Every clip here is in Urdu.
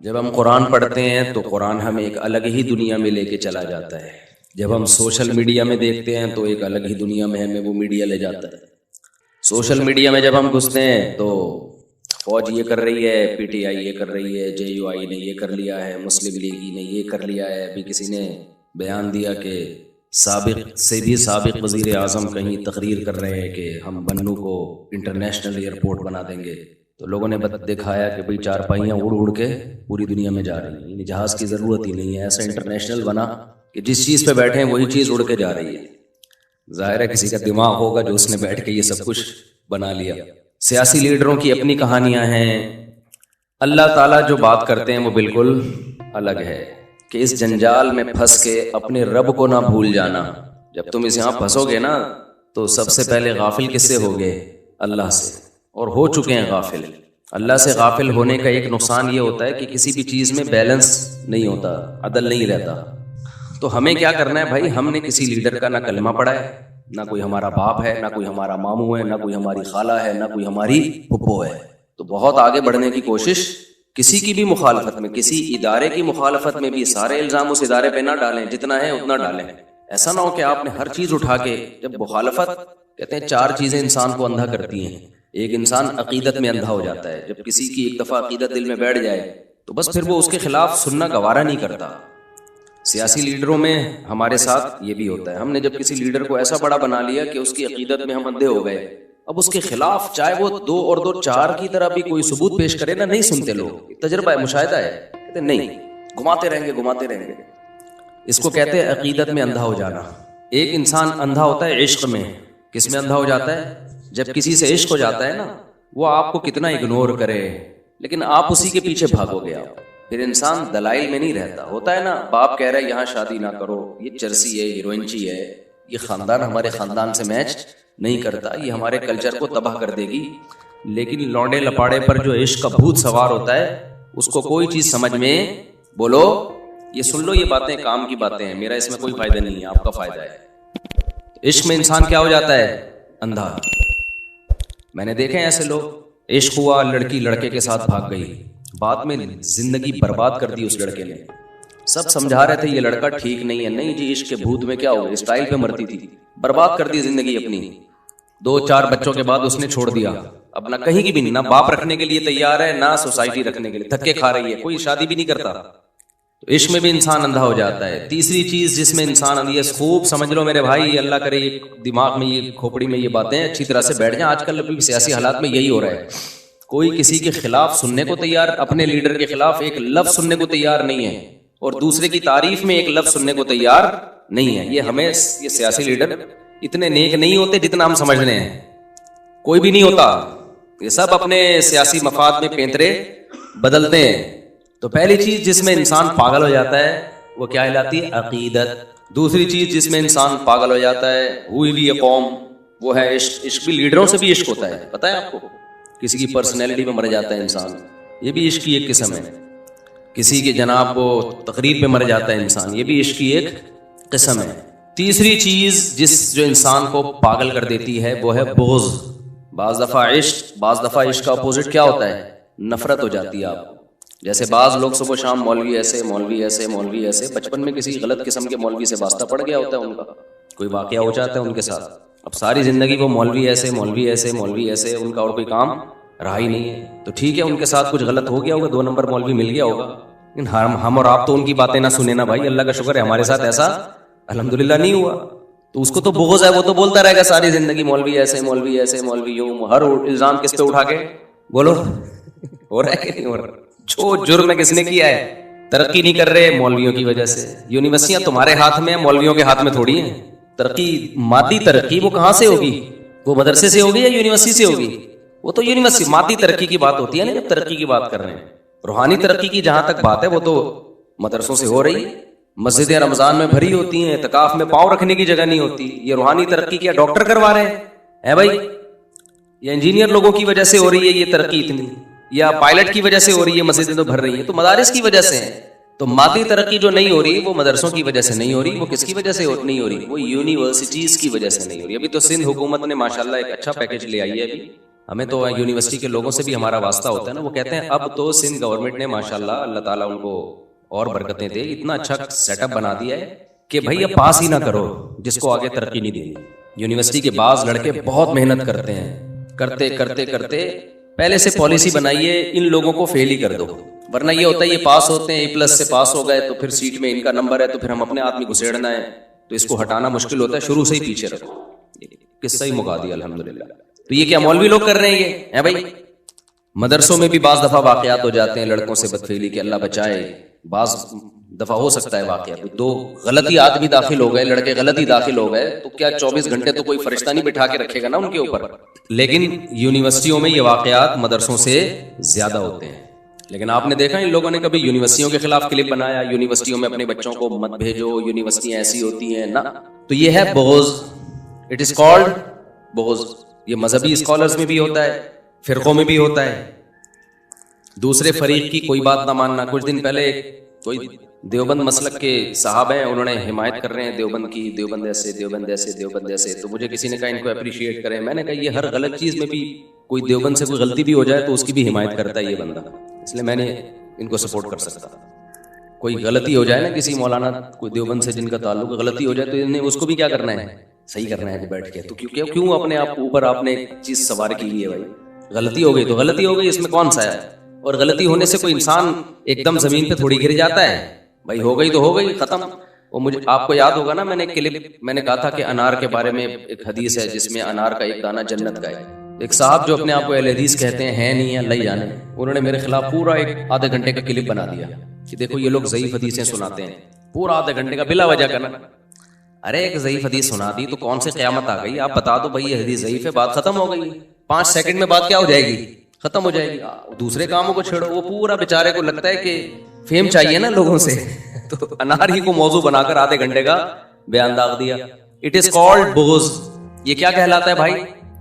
جب ہم قرآن پڑھتے ہیں تو قرآن ہمیں ایک الگ ہی دنیا میں لے کے چلا جاتا ہے. جب ہم سوشل میڈیا میں دیکھتے ہیں تو ایک الگ ہی دنیا میں ہمیں وہ میڈیا لے جاتا ہے. سوشل میڈیا میں جب ہم گھستے ہیں تو فوج یہ کر رہی ہے، پی ٹی آئی یہ کر رہی ہے، جے یو آئی نے یہ کر لیا ہے، مسلم لیگ نے یہ کر لیا ہے. ابھی کسی نے بیان دیا کہ سابق سے بھی سابق وزیر اعظم کہیں تقریر کر رہے ہیں کہ ہم بنو کو انٹرنیشنل ایئرپورٹ بنا دیں گے. تو لوگوں نے دکھایا کہ بھئی چارپائیاں اڑ اڑ کے پوری دنیا میں جا رہی ہیں، یعنی جہاز کی ضرورت ہی نہیں ہے. ایسا انٹرنیشنل بنا کہ جس چیز پہ بیٹھے ہیں وہی چیز اڑ کے جا رہی ہے. ظاہر ہے کسی کا دماغ ہوگا جو اس نے بیٹھ کے یہ سب کچھ بنا لیا. سیاسی لیڈروں کی اپنی کہانیاں ہیں. اللہ تعالیٰ جو بات کرتے ہیں وہ بالکل الگ ہے کہ اس جنجال میں پھنس کے اپنے رب کو نہ بھول جانا. جب تم اس یہاں پھنسو گے نا تو سب سے پہلے غافل کس سے ہوگے؟ اللہ سے. اور ہو چکے ہیں غافل. اللہ سے غافل ہونے کا ایک نقصان یہ ہوتا ہے کہ کسی بھی چیز میں بیلنس نہیں ہوتا، عدل نہیں رہتا. تو ہمیں کیا کرنا ہے بھائی؟ ہم نے کسی لیڈر کا نہ کلمہ پڑھا ہے، نہ کوئی ہمارا باپ ہے، نہ کوئی ہمارا ماموں ہے، نہ کوئی ہماری خالہ ہے، نہ کوئی ہماری پھپھو ہے. تو بہت آگے بڑھنے کی کوشش کسی کی بھی مخالفت میں، کسی ادارے کی مخالفت میں بھی سارے الزام اس ادارے پہ نہ ڈالیں، جتنا ہے اتنا ڈالیں. ایسا نہ ہو کہ آپ نے ہر چیز اٹھا کے، جب مخالفت کہتے ہیں 4 چیزیں انسان کو اندھا کرتی ہیں. ایک انسان عقیدت میں اندھا ہو جاتا ہے. جب کسی کی ایک دفعہ عقیدت دل میں بیٹھ جائے تو بس پھر وہ اس کے خلاف سننا گوارا نہیں کرتا. سیاسی لیڈروں میں ہمارے ساتھ یہ بھی ہوتا ہے. ہم نے جب کسی لیڈر کو ایسا بڑا بنا لیا کہ اس کی عقیدت میں ہم اندھے ہو گئے، اب اس کے خلاف چاہے وہ 2 اور 2 4 کی طرح بھی کوئی ثبوت پیش کرے نا، نہیں سنتے لوگ. تجربہ ہے، مشاہدہ ہے. کہتے نہیں، گھماتے رہیں گے. اس کو کہتے ہیں عقیدت میں اندھا ہو جانا. ایک انسان اندھا ہوتا ہے عشق میں. کس میں اندھا ہو جاتا ہے؟ جب کسی سے عشق ہو جاتا ہے نا، وہ آپ کو کتنا اگنور کرے لیکن آپ اسی کے پیچھے بھاگو گے. آپ پھر انسان دلائل میں نہیں رہتا. ہوتا ہے نا، باپ کہہ رہا ہے یہاں شادی نہ کرو، یہ چرسی ہے، ہیروئنچی ہے، یہ خاندان ہمارے خاندان سے میچ نہیں کرتا، یہ ہمارے کلچر کو تباہ کر دے گی. لیکن لونڈے لپاڑے پر جو عشق کا بھوت سوار ہوتا ہے اس کو کوئی چیز سمجھ میں، بولو یہ سن لو، یہ باتیں کام کی باتیں ہیں، میرا اس میں کوئی فائدہ نہیں ہے، آپ کا فائدہ ہے. عشق میں انسان کیا ہو جاتا ہے؟ اندھا. میں نے دیکھے ایسے لوگ، عشق ہوا، لڑکی لڑکے کے ساتھ بھاگ گئی، بعد میں زندگی برباد کر دی اس لڑکے نے. سب سمجھا رہے تھے یہ لڑکا ٹھیک نہیں ہے، نہیں جی عشق کے بھوت میں کیا ہو گیا، اسٹائل پہ مرتی تھی، برباد کر دی زندگی اپنی. 2 4 بچوں کے بعد اس نے چھوڑ دیا. اب نہ کہیں کی بھی نہیں، نہ باپ رکھنے کے لیے تیار ہے، نہ سوسائٹی رکھنے کے لیے، دھکے کھا رہی ہے، کوئی شادی بھی نہیں کرتا. تو عشق میں بھی انسان اندھا ہو جاتا ہے. تیسری چیز جس میں انسان، یہ خوب سمجھ لو میرے بھائی، اللہ کرے یہ دماغ میں، یہ کھوپڑی میں یہ باتیں اچھی طرح سے بیٹھ جائیں. آج کل ابھی سیاسی حالات میں یہی ہو رہا ہے، کوئی کسی کے خلاف سننے کو تیار، اپنے لیڈر کے خلاف ایک لفظ سننے کو تیار نہیں ہے، اور دوسرے کی تعریف میں ایک لفظ سننے کو تیار نہیں ہے. یہ ہمیں، یہ سیاسی لیڈر اتنے نیک نہیں ہوتے جتنا ہم سمجھ رہے ہیں. کوئی بھی نہیں ہوتا، یہ سب اپنے سیاسی مفاد میں پینترے بدلتے ہیں. تو پہلی چیز جس میں انسان پاگل ہو جاتا ہے وہ کیا کہلاتی ہے؟ عقیدت. دوسری چیز جس میں انسان پاگل ہو جاتا ہے ہوئی بھی یہ قوم، وہ ہے عشق. عشق بھی لیڈروں سے بھی عشق ہوتا ہے، پتہ ہے آپ کو؟ کسی کی پرسنالٹی میں مر جاتا ہے انسان، یہ بھی عشق کی ایک قسم ہے. کسی کے جناب وہ تقریر پہ مر جاتا ہے انسان، یہ بھی عشق کی ایک قسم ہے. تیسری چیز جس جو انسان کو پاگل کر دیتی ہے وہ ہے بغض. بعض دفعہ عشق کا اپوزٹ کیا ہوتا ہے؟ نفرت ہو جاتی ہے آپ کو. جیسے بعض لوگ صبح شام مولوی ایسے، بچپن میں کسی غلط قسم کے مولوی سے واسطہ پڑ گیا ہوتا ہے، ان کا کوئی واقعہ ہو جاتا ہے ان کے ساتھ، اب ساری زندگی وہ مولوی ایسے، ان کا اور کوئی کام رہا ہی نہیں ہے. تو ٹھیک ہے، ان کے ساتھ کچھ غلط ہو گیا ہوگا، 2 نمبر مولوی مل گیا ہوگا، لیکن ہم اور آپ تو ان کی باتیں نہ سنیں نا بھائی. اللہ کا شکر ہے ہمارے ساتھ ایسا الحمدللہ نہیں ہوا. تو اس کو تو بغض ہے، وہ تو بولتا رہے گا ساری زندگی مولوی ایسے یوں. ہر الزام کس پہ اٹھا کے بولو، ہو رہا ہے کہ نہیں ہو رہا؟ جو جرم کس نے کیا ہے؟ ترقی نہیں کر رہے مولویوں کی وجہ سے. یونیورسٹیاں تمہارے ہاتھ میں ہیں، مولویوں کے ہاتھ میں تھوڑی ہیں. ترقی، مادی ترقی وہ کہاں سے ہوگی؟ وہ مدرسے سے ہوگی یا یونیورسٹی سے ہوگی؟ وہ تو یونیورسٹی. مادی ترقی کی بات ہوتی ہے نا جب ترقی کی بات کر رہے ہیں. روحانی ترقی کی جہاں تک بات ہے وہ تو مدرسوں سے ہو رہی ہے. مسجدیں رمضان میں بھری ہوتی ہیں، اعتکاف میں پاؤں رکھنے کی جگہ نہیں ہوتی. یہ روحانی ترقی کیا ڈاکٹر کروا رہے ہیں بھائی؟ یا انجینئر لوگوں کی وجہ سے ہو رہی ہے یہ ترقی اتنی، یا پائلٹ کی وجہ سے ہو رہی ہے؟ مسجدیں تو بھر رہی ہیں، تو مدارس کی وجہ سے ہیں. تو مادی ترقی جو نہیں ہو رہی وہ مدرسوں کی وجہ سے نہیں ہو رہی، وہ کس کی وجہ سے نہیں ہو رہی؟ وہ یونیورسٹیز کی وجہ سے نہیں ہو رہی. ابھی تو سندھ حکومت نے ماشاءاللہ ایک اچھا پیکج لے آئی ہے ابھی ہمیں تو یونیورسٹی کے لوگوں سے بھی ہمارا واسطہ ہوتا ہے نا, وہ کہتے ہیں اب تو سندھ گورنمنٹ نے ماشاءاللہ اللہ تعالیٰ ان کو اور برکتیں دے, اتنا اچھا سیٹ اپ بنا دیا ہے کہ بھائی اب پاس ہی نہ کرو جس کو آگے ترقی نہیں دینی. یونیورسٹی کے بعض لڑکے بہت محنت کرتے ہیں, کرتے کرتے کرتے پہلے سے پالیسی بنائیے ان لوگوں کو فیل ہی کر دو, ورنہ یہ ہوتا ہے یہ پاس ہوتے ہیں A+ سے پاس ہو گئے تو پھر سیٹ میں ان کا نمبر ہے تو پھر ہم اپنے آدمی گھسیڑنا ہے, تو اس کو ہٹانا مشکل ہوتا ہے, شروع سے ہی پیچھے رکھو. قصہ ہی مکا دیا الحمدللہ. تو یہ کیا مولوی لوگ کر رہے ہیں یہ بھائی؟ مدرسوں میں بھی بعض دفعہ واقعات ہو جاتے ہیں لڑکوں سے بدفعلی کے, اللہ بچائے, بعض دفعہ ہو سکتا ہے واقعہ, دو غلطی آدمی داخل ہو گئے, لڑکے غلطی داخل ہو گئے, تو کیا 24 گھنٹے تو کوئی فرشتہ نہیں بٹھا کے رکھے گا نا ان کے اوپر. لیکن یونیورسٹیوں میں یہ واقعات مدرسوں سے زیادہ ہوتے ہیں. لیکن آپ نے دیکھا ان لوگوں نے کبھی یونیورسٹیوں کے خلاف کلپ بنایا, یونیورسٹیوں میں اپنے بچوں کو مت بھیجو, یونیورسٹیاں ایسی ہوتی ہیں نا. تو یہ ہے بغض, اٹ از کالڈ بغض. یہ مذہبی اسکالرز میں بھی ہوتا ہے, فرقوں میں بھی ہوتا ہے. دوسرے فریق کی کوئی بات نہ ماننا. کچھ دن پہلے کوئی دیوبند مسلک کے صاحب ہیں, انہوں نے حمایت کر رہے ہیں دیوبند کی, دیوبند ایسے, دیوبند ایسے, دیوبند ایسے. تو مجھے کسی نے کہا ان کو اپریشیٹ کریں. میں نے کہا یہ ہر غلط چیز میں بھی کوئی دیوبند سے کوئی غلطی بھی ہو جائے تو اس کی بھی حمایت کرتا ہے یہ بندہ, اس لیے میں نے ان کو سپورٹ کر سکتا. کوئی غلطی ہو جائے نا کسی مولانا, کوئی دیوبند سے جن کا تعلق غلطی ہو جائے تو انہیں اس کو بھی کیا کرنا ہے, صحیح کرنا ہے بیٹھ کے. تو کیوں اپنے آپ اوپر آپ نے چیز سوار کی ہے بھائی؟ غلطی ہو گئی تو غلطی ہو گئی, اس میں کون سا ہے؟ اور غلطی ہونے سے کوئی انسان ایک دم زمین پہ تھوڑی گر جاتا ہے بھائی, ہو گئی تو ہو گئی, ختم. وہ مجھے آپ کو یاد ہوگا نا, میں نے کلپ میں نے کہا تھا کہ انار کے بارے میں ایک حدیث ہے جس میں انار کا ایک دانہ جنت کا ہے. ایک صاحب جو اپنے آپ کو اہل حدیث کہتے ہیں نہیں ہے, اللہ ہی جانے, انہوں نے میرے خلاف پورا ایک آدھے گھنٹے کا کلپ بنا دیا کہ دیکھو یہ لوگ ضعیف حدیثیں سناتے ہیں, پورا آدھے گھنٹے کا بلا وجہ کرنا. ارے ایک ضعیف حدیث سنا دی تو کون سی قیامت آ گئی؟ آپ بتا دو بھائی یہ حدیث ضعیف ہے, بات ختم ہو گئی. 5 سیکنڈ میں بات کیا ہو جائے گی, ختم ہو جائے گی. دوسرے کاموں کو چھیڑو. وہ پورا بیچارے کو لگتا ہے کہ فیم چاہیے نا لوگوں سے, تو انار ہی کو موضوع بنا کر آدھے گھنٹے کا بیان داغ دیا. اٹ از کالڈ بغض. یہ کیا کہلاتا ہے بھائی؟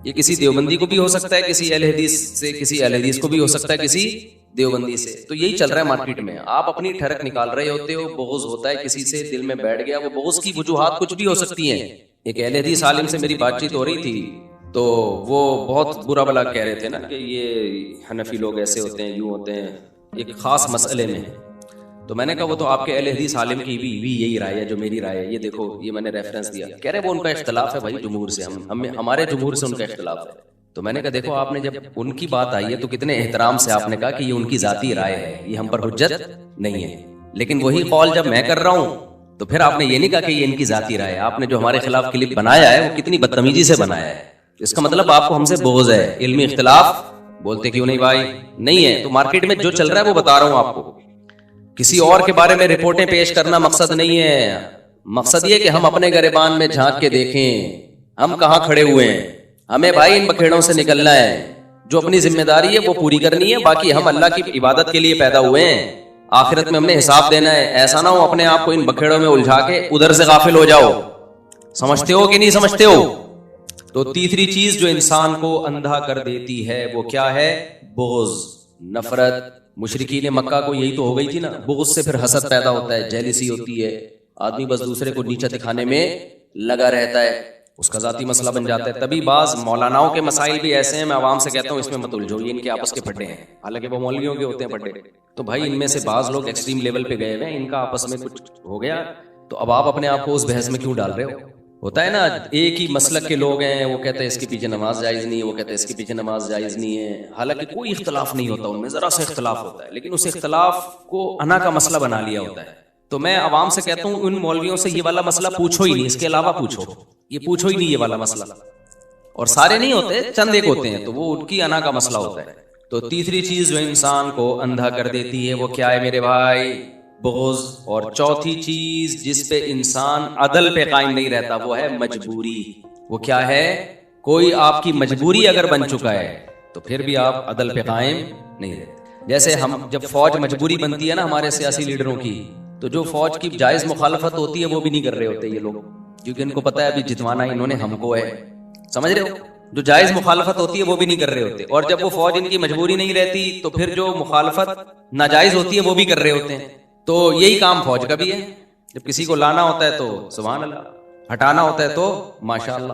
یہ کسی دیوبندی کو بھی ہو سکتا ہے, کسی اہل حدیث سے, کسی اہل حدیث کو بھی ہو سکتا ہے کسی دیوبندی سے. تو یہی چل رہا ہے مارکیٹ میں, آپ اپنی ٹھڑک نکال رہے ہوتے ہو, بغض ہوتا ہے کسی سے, دل میں بیٹھ گیا. وہ بغض کی وجوہات کچھ بھی ہو سکتی ہیں. ایک اہل حدیث عالم سے میری بات چیت ہو رہی تھی تو وہ بہت برا بلا کہہ رہے تھے نا کہ یہ حنفی لوگ ایسے ہوتے ہیں, یوں ہوتے ہیں ایک خاص مسئلے میں. تو میں نے کہا وہ تو آپ کے اہل حدیث عالم کی بھی یہی رائے ہے جو میری رائے ہے, یہ دیکھو یہ میں نے ریفرنس دیا. کہہ رہے وہ ان کا اختلاف ہے بھائی جمہور سے, ہمارے جمہور سے ان کا اختلاف ہے. تو میں نے کہا دیکھو آپ نے جب ان کی بات آئی ہے تو کتنے احترام سے آپ نے کہا کہ یہ ان کی ذاتی رائے ہے, یہ ہم پر حجت نہیں ہے. لیکن وہی قول جب میں کر رہا ہوں تو پھر آپ نے یہ نہیں کہا کہ یہ ان کی ذاتی رائے ہے. آپ نے جو ہمارے خلاف کلپ بنایا ہے وہ کتنی بدتمیزی سے بنایا ہے. اس کا مطلب آپ کو ہم سے بغض ہے. علمی اختلاف بولتے کیوں نہیں بھائی؟ نہیں ہے. تو مارکیٹ میں جو چل رہا ہے وہ بتا رہا ہوں آپ کو. کسی اور کے بارے میں رپورٹیں پیش کرنا مقصد نہیں ہے. مقصد یہ کہ ہم اپنے گریبان میں جھانک کے دیکھیں ہم کہاں کھڑے ہوئے ہیں. ہمیں بھائی ان بکھیڑوں سے نکلنا ہے, جو اپنی ذمہ داری ہے وہ پوری کرنی ہے. باقی ہم اللہ کی عبادت کے لیے پیدا ہوئے ہیں, آخرت میں ہم نے حساب دینا ہے. ایسا نہ ہو اپنے آپ کو ان بکھیڑوں میں الجھا کے ادھر سے غافل ہو جاؤ. سمجھتے ہو کہ نہیں سمجھتے ہو؟ تو تیسری چیز جو انسان کو اندھا کر دیتی ہے وہ کیا ہے؟ بغض, نفرت. مشرکین مکہ کو یہی تو ہو گئی تھی نا, بغض سے پھر حسد پیدا ہوتا ہے, جیلسی ہوتی ہے, آدمی بس دوسرے کو نیچا دکھانے میں لگا رہتا ہے, اس کا ذاتی مسئلہ بن جاتا ہے. تبھی بعض مولاناؤں کے مسائل بھی ایسے ہیں, میں عوام سے کہتا ہوں اس میں مت الجھو, یہ ان کے آپس کے پھڈے ہیں, حالانکہ وہ مولویوں کے ہوتے ہیں پھڈے. تو بھائی ان میں سے بعض لوگ ایکسٹریم لیول پہ گئے ہوئے ہیں, ان کا آپس میں کچھ ہو گیا تو اب آپ اپنے آپ کو اس بحث میں کیوں ڈال رہے ہو؟ ہوتا ہے نا ایک ہی مسلک کے لوگ ہیں, وہ کہتے ہیں اس کے پیچھے نماز جائز نہیں ہے, وہ کہتے ہیں اس کے پیچھے نماز جائز نہیں ہے, حالانکہ کوئی اختلاف نہیں ہوتا ان میں, ذرا سا اختلاف ہوتا ہے, لیکن اس اختلاف کو انا کا مسئلہ بنا لیا ہوتا ہے. تو میں عوام سے کہتا ہوں ان مولویوں سے یہ والا مسئلہ پوچھو ہی نہیں, اس کے علاوہ پوچھو, یہ پوچھو ہی نہیں یہ والا مسئلہ. اور سارے نہیں ہوتے, چند ایک ہوتے ہیں, تو وہ ان کی انا کا مسئلہ ہوتا ہے. تو تیسری چیز جو انسان کو اندھا کر دیتی ہے وہ کیا ہے میرے بھائی؟ بغض. اور چوتھی چیز جس پہ انسان عدل پہ قائم نہیں رہتا وہ ہے مجبوری. وہ کیا ہے؟ کوئی آپ کی مجبوری اگر بن چکا ہے تو پھر بھی آپ عدل پہ قائم نہیں رہتے. جیسے ہم جب فوج مجبوری بنتی ہے نا ہمارے سیاسی لیڈروں کی, تو جو فوج کی جائز مخالفت ہوتی ہے وہ بھی نہیں کر رہے ہوتے یہ لوگ, کیونکہ ان کو پتا ہے ابھی جتوانا انہوں نے ہم کو ہے. سمجھ رہے ہو؟ جو جائز مخالفت ہوتی ہے وہ بھی نہیں کر رہے ہوتے, اور جب وہ فوج ان کی مجبوری نہیں رہتی تو پھر جو مخالفت ناجائز ہوتی ہے وہ بھی کر رہے ہوتے ہیں. تو یہی کام فوج کا بھی ہے, جب کسی کو لانا ہوتا ہے تو سبحان اللہ, ہٹانا ہوتا ہے تو ماشاء اللہ.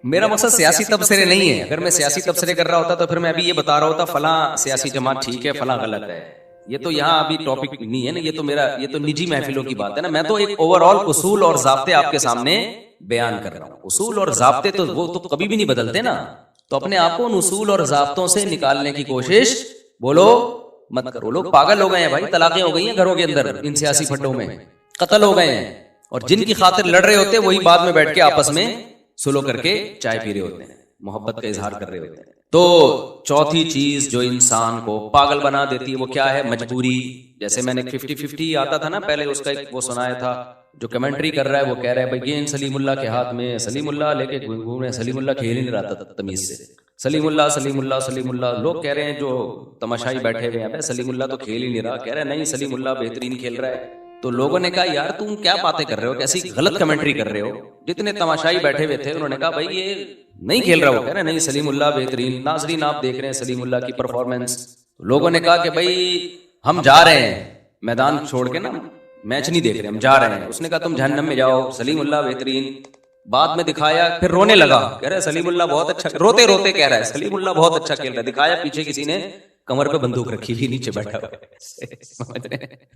میرا مقصد سیاسی تبصرے نہیں ہے. اگر میں سیاسی تبصرے کر رہا ہوتا تو پھر میں ابھی یہ بتا رہا ہوتا فلاں سیاسی جماعت ٹھیک ہے فلاں غلط ہے. یہ تو یہاں ابھی ٹاپک نہیں ہے نا, یہ تو نجی محفلوں کی بات ہے نا. میں تو ایک اوور آل اصول اور ضابطے آپ کے سامنے بیان کر رہا ہوں. اصول اور ضابطے تو وہ تو کبھی بھی نہیں بدلتے نا, تو اپنے آپ کو ان اصول اور ضابطوں سے نکالنے کی کوشش بولو مت کرو. لوگ پاگل ہو گئے ہیں بھائی, طلاقیں ہو گئی ہیں گھروں کے اندر, ان سیاسی پھڈوں میں قتل ہو گئے ہیں, اور جن کی خاطر لڑ رہے ہوتے ہیں وہی بعد میں بیٹھ کے آپس میں سلو کر کے چائے پی رہے ہوتے ہیں, محبت کا اظہار کر رہے ہوتے ہیں. تو چوتھی چیز جو انسان کو پاگل بنا دیتی ہے وہ کیا ہے؟ مجبوری. جیسے میں نے 50-50 آتا تھا نا پہلے, اس کا ایک وہ سنایا تھا, جو کمنٹری کر رہا ہے وہ کہہ رہا ہے بھائی گیند سلیم اللہ کے ہاتھ میں, سلیم اللہ لے کے گھوم رہے ہیں, سلیم اللہ کھیل ہی نہیں رہا تھا تمیز سے, سلیم اللہ سلیم اللہ سلیم اللہ. لوگ کہہ رہے ہیں جو تماشائی بیٹھے ہوئے ہیں سلیم اللہ تو کھیل ہی نہیں رہا, کہہ رہے ہیں نہیں سلیم اللہ بہترین کھیل رہا ہے. تو لوگوں نے کہا یار تم کیا باتیں کر رہے ہو, کیسی غلط کمنٹری کر رہے ہو. جتنے تماشائی بیٹھے ہوئے تھے انہوں نے کہا بھائی یہ نہیں کھیل رہا, وہ کہہ رہے نہیں سلیم اللہ بہترین. ناظرین آپ دیکھ رہے ہیں سلیم اللہ کی پرفارمنس. لوگوں نے کہا کہ بھائی ہم جا رہے ہیں میدان چھوڑ کے نا, میچ نہیں دیکھ رہے, ہم جا رہے ہیں. اس نے کہا تم جہنم میں جاؤ, سلیم اللہ بہترین. بعد میں دکھایا, پھر رونے لگا, کہہ رہے سلیم اللہ بہت اچھا, روتے روتے کہہ رہا ہے سلیم اللہ بہت اچھا کھیل رہا ہے. دکھایا پیچھے کسی نے کمر پہ بندوق رکھی ہوئی, نیچے بیٹھا ہوا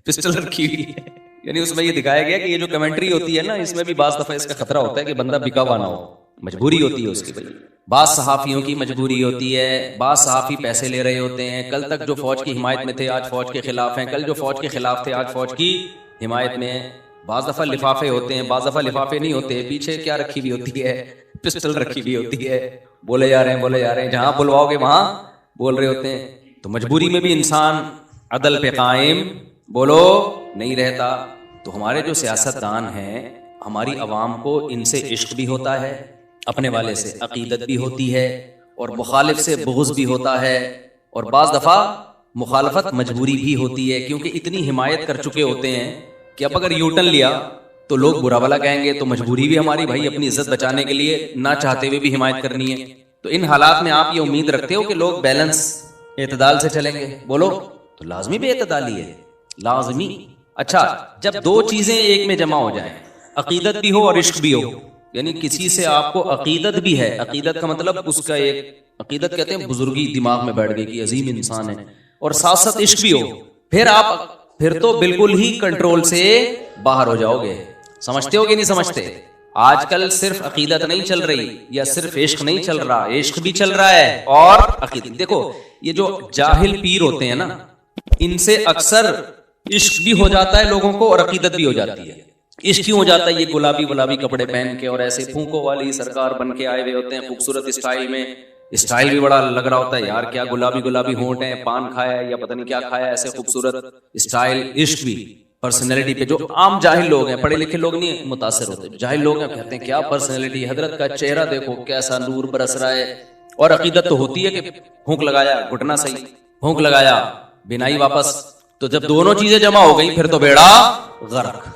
پسٹل رکھی ہوئی ہے. یعنی اس میں یہ دکھایا گیا کہ یہ جو کمنٹری ہوتی ہے نا, اس میں بھی بعض دفعہ اس کا خطرہ ہوتا ہے کہ بندہ بکا ہوا نہ ہو. مجبوری ہوتی ہے اس کی. بعض صحافیوں کی مجبوری ہوتی ہے, بعض صحافی پیسے لے رہے ہوتے ہیں. کل تک جو فوج کی حمایت میں تھے آج فوج کے خلاف ہیں, کل جو فوج کے خلاف تھے آج فوج کی حمایت میں. بعض دفعہ لفافے ہوتے ہیں, بعض دفعہ لفافے نہیں ہوتے, پیچھے کیا رکھی ہوئی ہوتی ہے, پسٹل رکھی ہوئی ہوتی ہے. بولے جا رہے ہیں, جہاں بلواؤ گے وہاں بول رہے ہوتے ہیں. تو مجبوری میں بھی انسان عدل پہ قائم بولو نہیں رہتا. تو ہمارے جو سیاستدان ہیں, ہماری عوام کو ان سے عشق بھی ہوتا ہے, اپنے والے سے عقیدت بھی ہوتی ہے, اور مخالف سے بغض بھی ہوتا ہے, اور بعض دفعہ مخالفت مجبوری بھی ہوتی ہے, کیونکہ اتنی حمایت کر چکے ہوتے ہیں کہ اب اگر یوٹن لیا تو لوگ برا بھلا کہیں گے. تو مجبوری بھی ہماری بھائی اپنی عزت بچانے کے لیے نہ چاہتے ہوئے بھی حمایت کرنی ہے. تو ان حالات میں آپ یہ امید رکھتے ہو کہ لوگ بیلنس اعتدال سے چلیں گے؟ بولو. تو لازمی بھی اعتدالی ہے, لازمی. اچھا جب دو چیزیں ایک میں جمع ہو جائیں, عقیدت بھی ہو اور عشق بھی ہو, یعنی کسی سے آپ کو عقیدت بھی ہے, عقیدت کا مطلب اس کا ایک, عقیدت کہتے ہیں بزرگی دماغ میں بیٹھ گئی کہ عظیم انسان ہے, اور ساتھ ساتھ عشق بھی ہو, پھر تو بالکل ہی کنٹرول سے باہر ہو جاؤ گے. سمجھتے ہو کہ نہیں سمجھتے؟ آج کل صرف عقیدت نہیں چل رہی, یا صرف عشق نہیں چل رہا, عشق بھی چل رہا ہے اور عقیدت. دیکھو یہ جو جاہل پیر ہوتے ہیں نا, ان سے اکثر عشق بھی ہو جاتا ہے لوگوں کو اور عقیدت بھی ہو جاتی ہے. عشق کیوں ہو جاتا ہے؟ یہ گلابی کپڑے پہن کے اور ایسے پھونکوں والی سرکار بن کے آئے ہوئے ہوتے ہیں, خوبصورت اسٹائل میں, اسٹائل بھی بڑا لگ رہا ہوتا ہے یار, کیا گلابی ہونٹ ہیں, پان کھایا ہے یا پتہ نہیں کیا کھایا ہے, ایسے خوبصورت اسٹائل. عشق بھی پرسنالٹی پہ, جو عام جاہل لوگ ہیں, پڑھے لکھے لوگ نہیں متاثر ہوتے, جاہل لوگ ہیں کہتے ہیں کیا پرسنالٹی, حضرت کا چہرہ دیکھو کیسا نور برس رہا ہے. اور عقیدت تو ہوتی ہے کہ پھونک لگایا گھٹنا صحیح, پھونک لگایا بینائی واپس. تو جب دونوں چیزیں جمع ہو گئی پھر تو بیڑا غرق.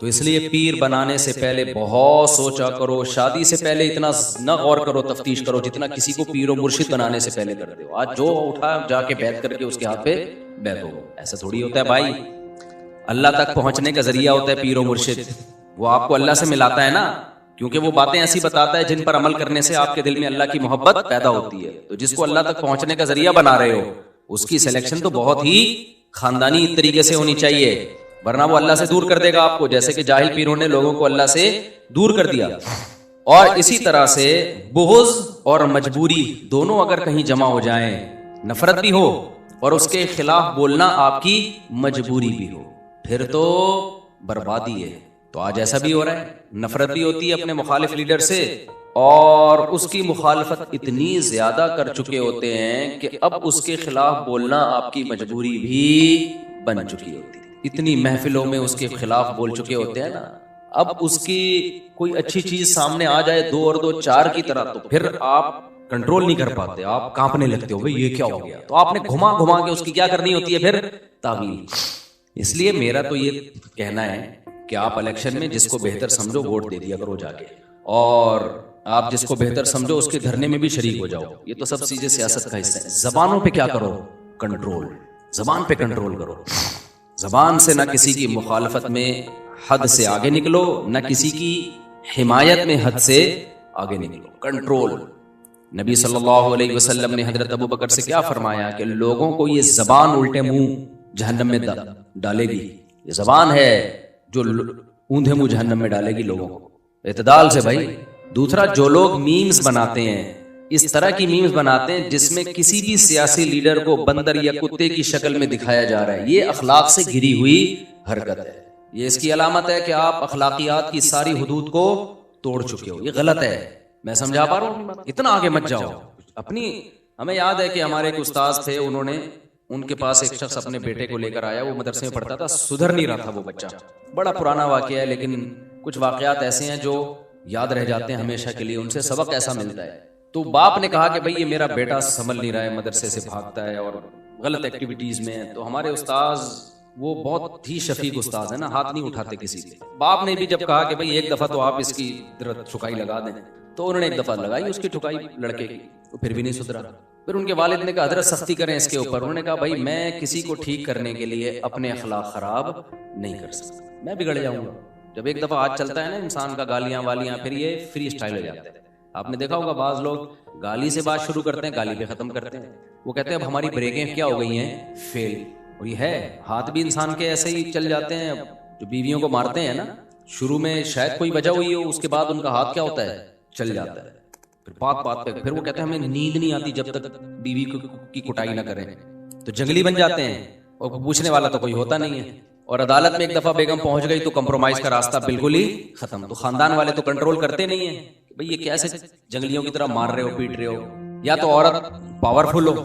تو اس لیے پیر بنانے سے پہلے بہت سوچا کرو, شادی سے پہلے اتنا نہ غور کرو, تفتیش کرو جتنا کسی کو پیر و مرشد بنانے سے پہلے کرتے ہو. آج جو اٹھا جا کے بیعت کر کے اس کے ہاتھ پہ بیعت ہو, ایسا تھوڑی ہوتا ہے بھائی. اللہ تک پہنچنے کا ذریعہ ہوتا ہے پیر و مرشد, وہ آپ کو اللہ سے ملاتا ہے نا, کیونکہ وہ باتیں ایسی بتاتا ہے جن پر عمل کرنے سے آپ کے دل میں اللہ کی محبت پیدا ہوتی ہے. تو جس کو اللہ تک پہنچنے کا ذریعہ بنا رہے ہو, اس کی سلیکشن تو بہت ہی خاندانی طریقے سے ہونی چاہیے, ورنہ وہ اللہ سے دور کر دے گا آپ کو, جیسے کہ جاہل پیروں نے لوگوں کو اللہ سے دور کر دیا. اور اسی طرح سے بغض اور مجبوری دونوں اگر کہیں جمع ہو جائیں, نفرت بھی ہو اور اس کے خلاف بولنا آپ کی مجبوری بھی ہو, پھر تو بربادی ہے. تو آج ایسا بھی ہو رہا ہے, نفرت بھی ہوتی ہے اپنے مخالف لیڈر سے, اور اس کی مخالفت اتنی زیادہ کر چکے ہوتے ہیں کہ اب اس کے خلاف بولنا آپ کی مجبوری بھی بن چکی ہوتی ہے. اتنی محفلوں میں اس کے خلاف بول چکے ہوتے ہیں نا, اب اس کی کوئی اچھی چیز سامنے آ جائے 2 اور 2 4 کی طرح, تو پھر آپ کنٹرول نہیں کر پاتے, آپ کانپنے لگتے ہو, بھئی یہ کیا ہو گیا. تو آپ نے گھما کے اس کی کیا کرنی ہوتی ہے پھر تعویل. اس لیے میرا تو یہ کہنا ہے کہ آپ الیکشن میں جس کو بہتر سمجھو ووٹ دے دیا کرو جا کے, اور آپ جس کو بہتر سمجھو اس کے دھرنے میں بھی شریک ہو جاؤ. یہ تو سب چیزیں سیاست کا حصہ ہے. زبانوں پہ کیا کرو؟ کنٹرول. زبان پہ کنٹرول کرو. زبان سے نہ کسی کی مخالفت میں حد سے آگے نکلو, نہ کسی کی حمایت میں حد سے آگے نکلو. کنٹرول. نبی صلی اللہ علیہ وسلم نے حضرت ابو بکر سے کیا فرمایا کہ لوگوں کو یہ زبان الٹے منہ جہنم میں ڈالے گی. یہ زبان ہے جو اوندھے منہ جہنم میں ڈالے گی لوگوں کو. اعتدال سے بھائی. دوسرا, جو لوگ میمز بناتے ہیں, اس طرح کی میمز بناتے ہیں جس میں کسی بھی سیاسی لیڈر کو بندر یا کتے کی شکل میں دکھایا جا رہا ہے, یہ اخلاق سے گری ہوئی حرکت ہے. یہ اس کی علامت ہے کہ آپ اخلاقیات کی ساری حدود کو توڑ چکے ہو. یہ غلط ہے. میں سمجھا پا رہا ہوں؟ اتنا آگے مت جاؤ. ہمیں یاد ہے کہ ہمارے ایک استاذ تھے, ان کے پاس ایک شخص اپنے بیٹے کو لے کر آیا. وہ مدرسے میں پڑھتا تھا, سدھر نہیں رہا تھا وہ بچہ. بڑا پرانا واقعہ ہے, لیکن کچھ واقعات ایسے ہیں جو یاد رہ جاتے ہیں ہمیشہ کے لیے. ان سے سبق ایسا ملتا ہے. تو باپ نے کہا کہ بھائی یہ میرا بیٹا سنبھل نہیں رہا ہے, مدرسے سے بھاگتا ہے اور غلط ایکٹیویٹیز میں ہے. تو ہمارے استاذ وہ بہت ہی شفیق استاذ ہے نا, ہاتھ نہیں اٹھاتے کسی سے. باپ نے بھی جب کہا کہ بھائی ایک دفعہ تو آپ اس کی ٹھکائی لگا دیں, تو انہوں نے ایک دفعہ لگائی اس کی ٹھکائی لڑکے کی. وہ پھر بھی نہیں سدھرا. پھر ان کے والد نے کہا حضرت سختی کریں اس کے اوپر. انہوں نے کہا بھائی میں کسی کو ٹھیک کرنے کے لیے اپنے اخلاق خراب نہیں کر سکتا, میں بگڑ جاؤں گا. جب ایک دفعہ ہاتھ چلتا ہے نا انسان کا, گالیاں والیاں, پھر یہ فری اسٹائل ہو جاتا ہے. آپ نے دیکھا ہوگا بعض لوگ گالی سے بات شروع کرتے ہیں, گالی پہ ختم کرتے ہیں. وہ کہتے ہیں اب ہماری بریکیں کیا ہو گئی ہیں, فیل. اور یہ ہے, ہاتھ بھی انسان کے ایسے ہی چل جاتے ہیں. جو بیویوں کو مارتے ہیں نا, شروع میں شاید کوئی وجہ ہوئی ہو, اس کے بعد ان کا ہاتھ کیا ہوتا ہے, چل جاتا ہے. پھر بات پہ پھر وہ کہتے ہیں ہمیں نیند نہیں آتی جب تک بیوی کی کٹائی نہ کریں. تو جنگلی بن جاتے ہیں, اور پوچھنے والا تو کوئی ہوتا نہیں ہے. اور عدالت میں ایک دفعہ بیگم پہنچ گئی تو کمپرومائز کا راستہ بالکل ہی ختم. تو خاندان والے تو کنٹرول کرتے نہیں ہیں کہ بھئی یہ کیسے جنگلیوں کی طرح مار رہے ہو, پیٹ رہے ہو. یا تو عورت پاورفل ہو,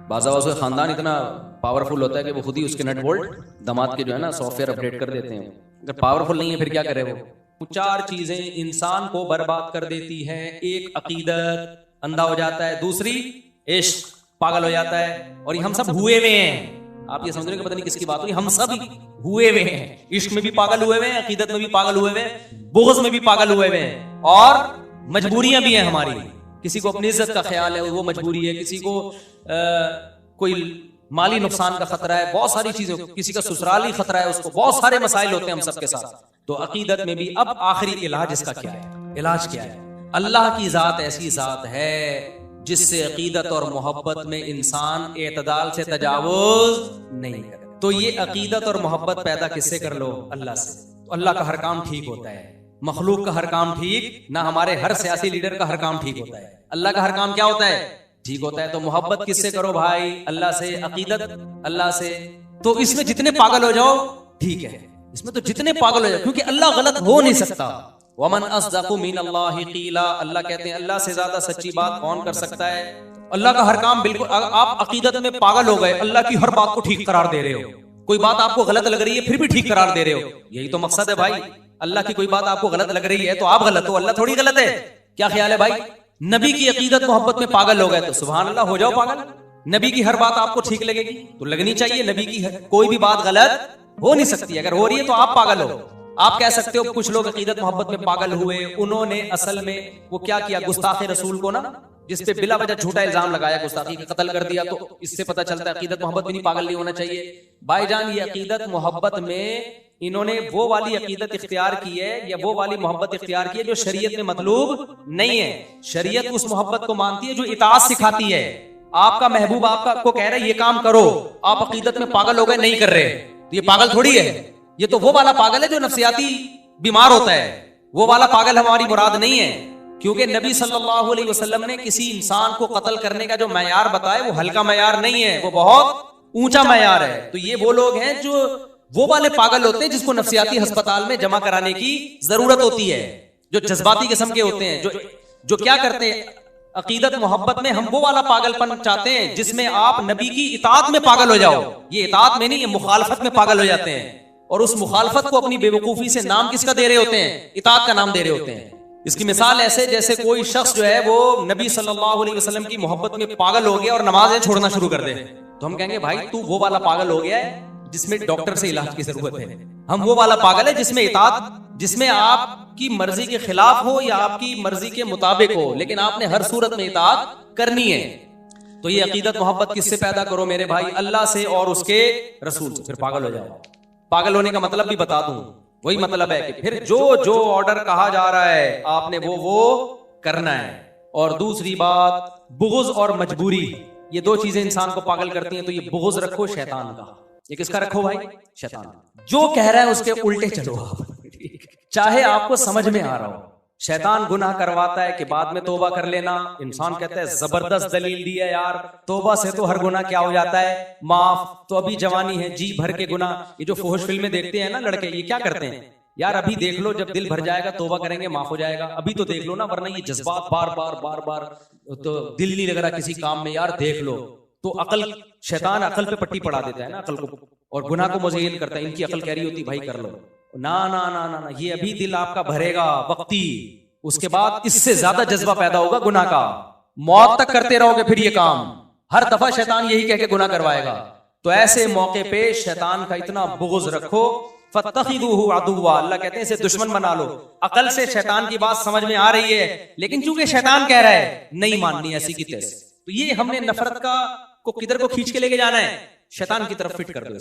بعض اوقات خاندان اتنا پاورفل ہوتا ہے کہ وہ خود ہی اس کے نٹ بولٹ داماد کے جو ہے نا سافٹ ویئر اپڈیٹ کر دیتے ہیں. اگر پاورفل نہیں ہے پھر کیا کرے وہ. 4 چیزیں انسان کو برباد کر دیتی ہیں. ایک عقیدت, اندھا ہو جاتا ہے. دوسری عشق, پاگل ہو جاتا ہے. اور یہ ہم سب ہوئے ہوئے ہیں. آپ یہ سمجھ رہے کہ پتہ نہیں کس کی بات ہوئی, ہم سب ہوئے ہوئے ہیں. عشق میں بھی پاگل ہوئے ہوئے ہیں, عقیدت میں بھی پاگل ہوئے ہوئے ہیں, بغض میں بھی پاگل ہوئے ہوئے ہیں. اور مجبوریاں بھی ہیں ہماری. کسی کو اپنی عزت کا خیال ہے, وہ مجبوری ہے. کسی کو کوئی مالی نقصان کا خطرہ ہے, بہت ساری چیزیں. کسی کا سسرالی خطرہ ہے, اس کو بہت سارے مسائل ہوتے ہیں ہم سب کے ساتھ. تو عقیدت میں بھی اب آخری علاج اس کا کیا ہے؟ علاج کیا ہے؟ اللہ کی ذات ایسی ذات ہے جس سے عقیدت اور محبت میں انسان اعتدال سے تجاوز نہیں کرے. تو یہ عقیدت اور محبت پیدا کس سے کر لو؟ اللہ سے. تو اللہ کا ہر کام ٹھیک ہوتا ہے. مخلوق کا ہر کام ٹھیک نہ, ہمارے ہر سیاسی لیڈر کا ہر کام ٹھیک ہوتا ہے. اللہ کا ہر کام کیا ہوتا ہے؟ ٹھیک ہوتا ہے. تو محبت کس سے کرو بھائی؟ اللہ سے. عقیدت اللہ سے. تو اس میں جتنے پاگل ہو جاؤ ٹھیک ہے, اس میں تو جتنے پاگل ہو جاؤ, کیونکہ اللہ غلط ہو نہیں سکتا. ومن اصدق من اللہ قیلا, اللہ کہتے ہیں اللہ سے زیادہ سچی بات کون کر سکتا ہے. اللہ کا ہر کام بالکل. آپ عقیدت میں پاگل ہو گئے, اللہ کی ہر بات کو ٹھیک قرار دے رہے ہو. کوئی بات آپ کو غلط لگ رہی ہے پھر بھی ٹھیک قرار دے رہے ہو. یہی تو مقصد ہے بھائی. اللہ کی کوئی بات آپ کو غلط لگ رہی ہے تو آپ غلط ہو, اللہ تھوڑی غلط ہے. کیا خیال ہے بھائی؟ نبی کی عقیدت محبت میں پاگل ہو گئے تو سبحان اللہ ہو جاؤ پاگل. نبی کی ہر بات آپ کو ٹھیک لگے گی تو لگنی چاہیے. نبی کی کوئی بھی بات غلط ہو نہیں سکتی. اگر ہو رہی ہے تو آپ پاگل ہو. آپ کہہ سکتے ہو کچھ لوگ عقیدت محبت میں پاگل ہوئے, انہوں نے اصل میں وہ کیا کیا, گستاخ رسول کو نا, جس پہ بلا وجہ جھوٹا الزام لگایا, گستاخی کا قتل کر دیا. تو اس سے پتہ چلتا ہے عقیدت محبت میں نہیں, پاگل نہیں ہونا چاہیے. بھائی جان, یہ عقیدت محبت میں انہوں نے وہ والی عقیدت اختیار کی ہے یا وہ والی محبت اختیار کی ہے جو شریعت میں مطلوب نہیں ہے. شریعت اس محبت کو مانتی ہے جو اطاعت سکھاتی ہے. آپ کا محبوب آپ کو کہہ رہا ہے یہ کام کرو, آپ عقیدت میں پاگل ہو گئے نہیں کر رہے, تو یہ پاگل تھوڑی ہے. یہ تو وہ والا پاگل ہے جو نفسیاتی بیمار ہوتا ہے. وہ والا پاگل ہماری مراد نہیں ہے, کیونکہ نبی صلی اللہ علیہ وسلم نے کسی انسان کو قتل کرنے کا جو معیار بتایا وہ ہلکا معیار نہیں ہے, وہ بہت اونچا معیار ہے. تو یہ وہ لوگ ہیں جو وہ والے پاگل ہوتے ہیں جس کو نفسیاتی ہسپتال میں جمع کرانے کی ضرورت ہوتی ہے, جو جذباتی قسم کے ہوتے ہیں, جو کیا کرتے ہیں عقیدت محبت میں. ہم وہ والا پاگل پن چاہتے ہیں جس میں آپ نبی کی اطاعت میں پاگل ہو جاؤ. یہ اطاعت میں نہیں, یہ مخالفت میں پاگل ہو جاتے ہیں. اور اس مخالفت کو اپنی بے وقوفی سے نام کس کا دے رہے ہوتے ہیں؟ اطاعت کا نام دے رہے ہوتے ہیں. اس کی مثال ایسے جیسے کوئی شخص جو ہے وہ نبی صلی اللہ علیہ وسلم کی محبت میں پاگل ہو گیا اور نمازیں چھوڑنا شروع کر دے, تو ہم کہیں گے بھائی تو وہ والا پاگل ہو گیا ہے جس میں ڈاکٹر سے علاج کی ضرورت ہے. ہم وہ والا پاگل ہے جس میں اطاعت, جس میں آپ کی مرضی کے خلاف ہو یا آپ کی مرضی کے مطابق ہو, لیکن آپ نے ہر صورت میں اطاعت کرنی ہے. تو یہ عقیدت محبت کس سے پیدا کرو میرے بھائی؟ اللہ سے اور اس کے رسول سے, پھر پاگل ہو جاؤ. پاگل ہونے کا مطلب بھی بتا دوں, وہی مطلب ہے کہ پھر جو آرڈر کہا جا رہا ہے آپ نے وہ کرنا ہے. اور دوسری بات بغض اور مجبوری, یہ دو چیزیں انسان کو پاگل کرتی ہیں. تو یہ بغض رکھو شیطان کا, یہ کس کا رکھو بھائی؟ شیطان. جو کہہ رہا ہے اس کے الٹے چلو آپ, چاہے آپ کو سمجھ میں آ رہا ہو. شیطان گناہ کرواتا ہے کہ بعد میں توبہ کر لینا. انسان کہتا ہے زبردست دلیل دی ہے یار, توبہ سے تو ہر گناہ کیا ہو جاتا ہے, معاف. تو ابھی جوانی ہے, جی بھر کے گناہ. یہ جو فحش فلمیں دیکھتے ہیں نا لڑکے, یہ کیا کرتے ہیں یار؟ ابھی دیکھ لو, جب دل بھر جائے گا توبہ کریں گے معاف ہو جائے گا. ابھی تو دیکھ لو نا, ورنہ یہ جذبات بار بار تو دل نہیں لگ رہا کسی کام میں, یار دیکھ لو. تو عقل, شیطان عقل پہ پٹی پڑا دیتا ہے نا عقل کو, اور گناہ کو مزین کرتا ہے. ان کی عقل کہہ رہی ہوتی بھائی کر لو. نا نا نا نا, یہ ابھی دل آپ کا بھرے گا وقتی, اس کے بعد اس سے زیادہ جذبہ پیدا ہوگا گناہ کا. موت تک کرتے رہو گے پھر یہ کام. ہر دفعہ شیطان یہی کہہ کے گناہ کروائے گا. تو ایسے موقع پہ شیطان کا اتنا بغض رکھو. فَاتَّخِذُوهُ عَدُوًّا, اللہ کہتے ہیں اسے دشمن بنا لو. عقل سے شیطان کی بات سمجھ میں آ رہی ہے, لیکن چونکہ شیطان کہہ رہا ہے نہیں ماننی ایسی کی تیسی. تو یہ ہم نے نفرت کا کو کدھر کو کھینچ کے لے کے جانا ہے, شیطان کی طرف فٹ کر دو.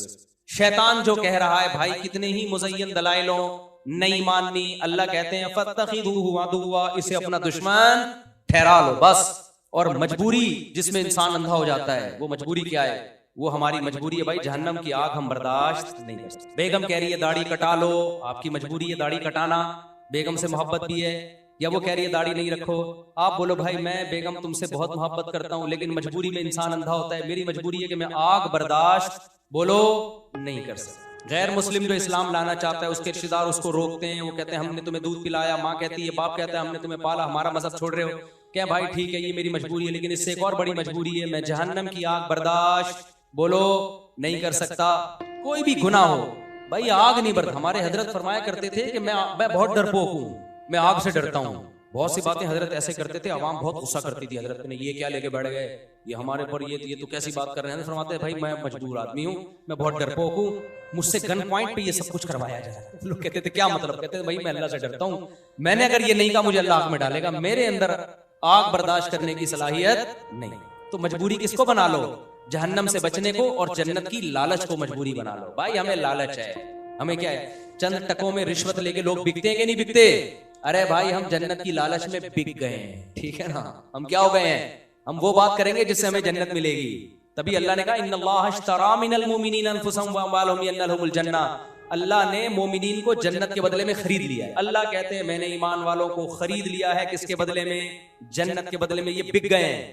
شیطان جو کہہ رہا ہے بھائی کتنے ہی مزین دلائل ہوں, نہیں ماننی, اللہ کہتے ہیں فَاتَّخِذُوهُ عَدُوًّا, اسے اپنا دشمن ٹھہرا لو بس. اور مجبوری جس میں انسان اندھا ہو جاتا ہے, وہ مجبوری کیا ہے؟ وہ ہماری مجبوری ہے بھائی, جہنم کی آگ ہم برداشت نہیں کر سکتے. بیگم کہہ رہی ہے داڑھی کٹا لو, آپ کی مجبوری ہے داڑھی کٹانا, بیگم سے محبت بھی ہے. یا وہ کہہ رہی ہے داڑھی نہیں رکھو, آپ بولو بھائی میں بیگم تم سے بہت محبت کرتا ہوں, لیکن مجبوری میں انسان اندھا ہوتا ہے. میری مجبوری ہے کہ میں آگ برداشت بولو نہیں کر سکتا. غیر مسلم جو اسلام لانا چاہتا ہے, اس کے رشتے دار اس کو روکتے ہیں, وہ کہتے ہیں ہم نے تمہیں دودھ پلایا, ماں کہتی ہے, باپ کہتا ہے ہم نے تمہیں پالا, ہمارا مذہب چھوڑ رہے ہو. کہ بھائی ٹھیک ہے یہ میری مجبوری ہے, لیکن اس سے ایک اور بڑی مجبوری ہے, میں جہنم کی آگ برداشت بولو نہیں کر سکتا. کوئی بھی گناہ ہو بھائی, آگ نہیں برتا. ہمارے حضرت فرمایا کرتے تھے کہ میں بہت ڈرپوک ہوں, میں آگ سے ڈرتا ہوں. بہت سی باتیں حضرت ایسے کرتے تھے, عوام بہت غصہ کرتی تھی. حضرت نے یہ کیا لے کے بیٹھ گئے, یہ ہمارے پر یہ تو کیسی بات کر رہے ہیں. فرماتے ہیں بھائی میں مجبور آدمی ہوں, میں بہت ڈرپوک ہوں, مجھ سے گن پوائنٹ پہ یہ سب کچھ کروایا جائے. لوگ کہتے تھے کیا مطلب؟ کہتے ہیں بھائی میں اللہ سے ڈرتا ہوں, میں نے اگر یہ نہیں کہا مجھے اللہ آگ میں ڈالے گا, میرے اندر آگ برداشت کرنے کی صلاحیت نہیں. تو مجبوری کس کو بنا لو؟ جہنم سے بچنے کو اور جنت کی لالچ کو مجبوری بنا لو. بھائی ہمیں لالچ ہے, ہمیں کیا ہے, چند ٹکوں میں رشوت لے کے لوگ بکتے ہیں کہ نہیں بکتے؟ ارے بھائی ہم جنت کی لالچ میں بک گئے ہیں, ٹھیک ہے نا. ہم کیا ہو گئے ہیں, ہم وہ بات کریں گے جس سے ہمیں جنت ملے گی. تبھی اللہ نے کہا ان اللہ اشترى من المؤمنین انفسهم واموالهم بان لهم الجنہ, اللہ نے مومنین کو جنت کے بدلے میں خرید لیا ہے. اللہ کہتے ہیں میں نے ایمان والوں کو خرید لیا ہے, کس کے بدلے میں؟ جنت کے بدلے میں. یہ بک گئے ہیں.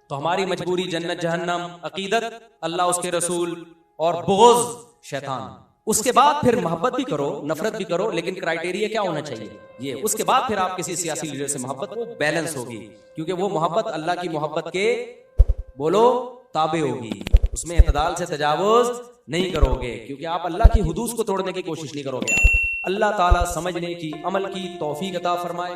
تو ہماری مجبوری جنت جہنم, عقیدت اللہ اس کے رسول, اور بغض شیطان. اس کے بعد پھر محبت بھی کرو, نفرت بھی کرو, لیکن کرائٹیریا کیا ہونا چاہیے یہ. اس کے بعد پھر آپ کسی سیاسی لیڈر سے محبت, وہ بیلنس ہوگی, کیونکہ وہ محبت اللہ کی محبت کے بولو تابع ہوگی, اس میں اعتدال سے تجاوز نہیں کرو گے, کیونکہ آپ اللہ کی حدود کو توڑنے کی کوشش نہیں کرو گے. اللہ تعالیٰ سمجھنے کی, عمل کی توفیق عطا فرمائے.